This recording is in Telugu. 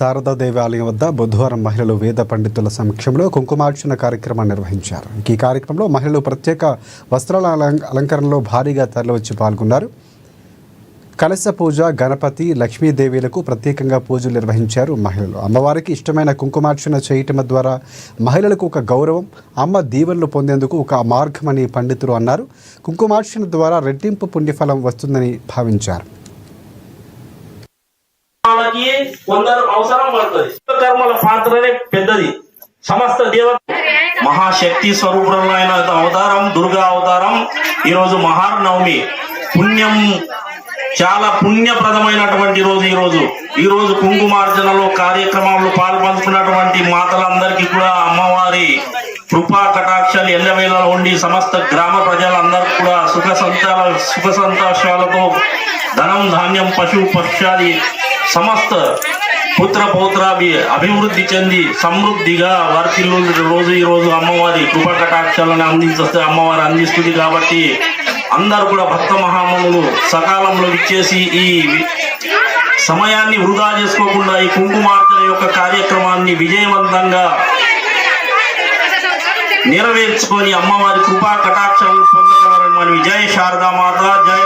శారదాదేవి ఆలయం వద్ద బుధవారం మహిళలు వేద పండితుల సమక్షంలో కుంకుమార్చన కార్యక్రమాన్ని నిర్వహించారు. ఈ కార్యక్రమంలో మహిళలు ప్రత్యేక వస్త్రాల అలంకరణలో భారీగా తరలివచ్చి పాల్గొన్నారు. కలశ పూజ, గణపతి, లక్ష్మీదేవిలకు ప్రత్యేకంగా పూజలు నిర్వహించారు. మహిళలు అమ్మవారికి ఇష్టమైన కుంకుమార్చన చేయటం ద్వారా మహిళలకు ఒక గౌరవం, అమ్మ దీవెనలు పొందేందుకు ఒక మార్గమని పండితులు అన్నారు. కుంకుమార్చన ద్వారా రెట్టింపు పుణ్యఫలం వస్తుందని భావించారు. కొందరు అవసరం పడుతుంది. కర్మల పాత్రనే పెద్దది. సమస్త దేవత మహాశక్తి స్వరూపులైన అవతారం దుర్గా అవతారం. ఈరోజు మహానవమి పుణ్యం, చాలా పుణ్యప్రదమైనటువంటి రోజు. ఈ రోజు కుంకుమార్చనలో కార్యక్రమంలో పాల్పంచుకున్నటువంటి మాతలందరికీ కూడా అమ్మవారి కృపా కటాక్షాలు ఎల్లవేళలా ఉండి సమస్త గ్రామ ప్రజలందరూ కూడా సుఖ సంతోషాలతో ధనం, ధాన్యం, పశు పక్షాది సమస్త పుత్ర పౌత్రాభి అభివృద్ధి చెంది సమృద్ధిగా వర్తిల్లు ఈ రోజు అమ్మవారి కృపా కటాక్షాలను అమ్మవారు అందిస్తుంది. కాబట్టి అందరూ కూడా భక్త మహామనులు సకాలంలో ఇచ్చేసి ఈ సమయాన్ని వృధా చేసుకోకుండా ఈ కుంకుమార్చన యొక్క కార్యక్రమాన్ని విజయవంతంగా నెరవేర్చుకొని అమ్మవారి కృపా కటాక్షాలను పొందగలరని మన జై శారదా మాత, జై